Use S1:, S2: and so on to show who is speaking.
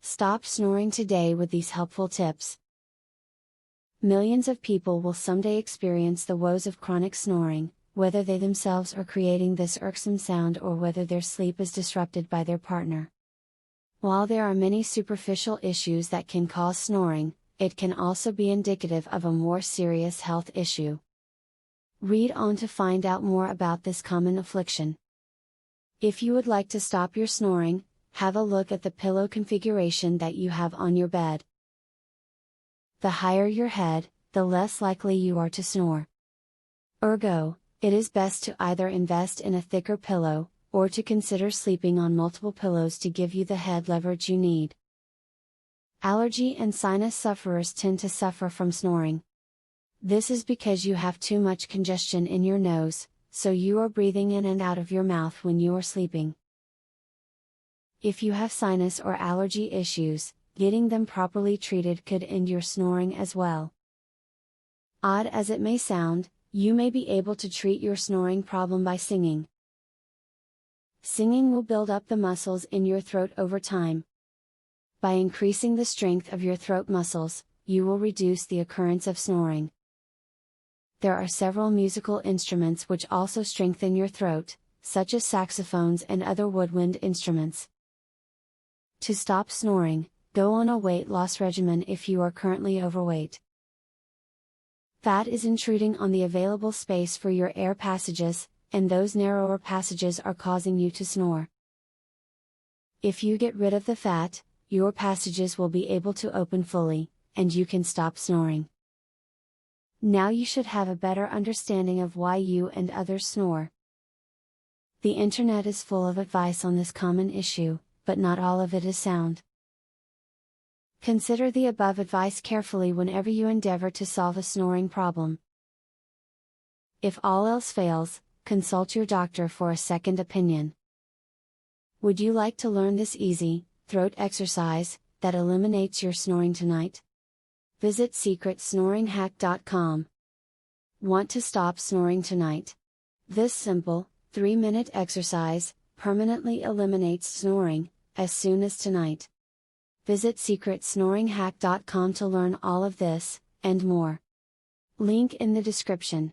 S1: Stop snoring today with these helpful tips. Millions of people will someday experience the woes of chronic snoring, whether they themselves are creating this irksome sound or whether their sleep is disrupted by their partner. While there are many superficial issues that can cause snoring, it can also be indicative of a more serious health issue. Read on to find out more about this common affliction. If you would like to stop your snoring, have a look at the pillow configuration that you have on your bed. The higher your head, the less likely you are to snore. Ergo, it is best to either invest in a thicker pillow, or to consider sleeping on multiple pillows to give you the head leverage you need. Allergy and sinus sufferers tend to suffer from snoring. This is because you have too much congestion in your nose, so you are breathing in and out of your mouth when you are sleeping. If you have sinus or allergy issues, getting them properly treated could end your snoring as well. Odd as it may sound, you may be able to treat your snoring problem by singing. Singing will build up the muscles in your throat over time. By increasing the strength of your throat muscles, you will reduce the occurrence of snoring. There are several musical instruments which also strengthen your throat, such as saxophones and other woodwind instruments. To stop snoring, go on a weight loss regimen if you are currently overweight. Fat is intruding on the available space for your air passages, and those narrower passages are causing you to snore. If you get rid of the fat, your passages will be able to open fully, and you can stop snoring. Now you should have a better understanding of why you and others snore. The internet is full of advice on this common issue, but not all of it is sound. Consider the above advice carefully whenever you endeavor to solve a snoring problem. If all else fails, consult your doctor for a second opinion. Would you like to learn this easy, throat exercise, that eliminates your snoring tonight? Visit secretsnoringhack.com. Want to stop snoring tonight? This simple, 3-minute exercise permanently eliminates snoring, as soon as tonight. Visit secretsnoringhack.com to learn all of this, and more. Link in the description.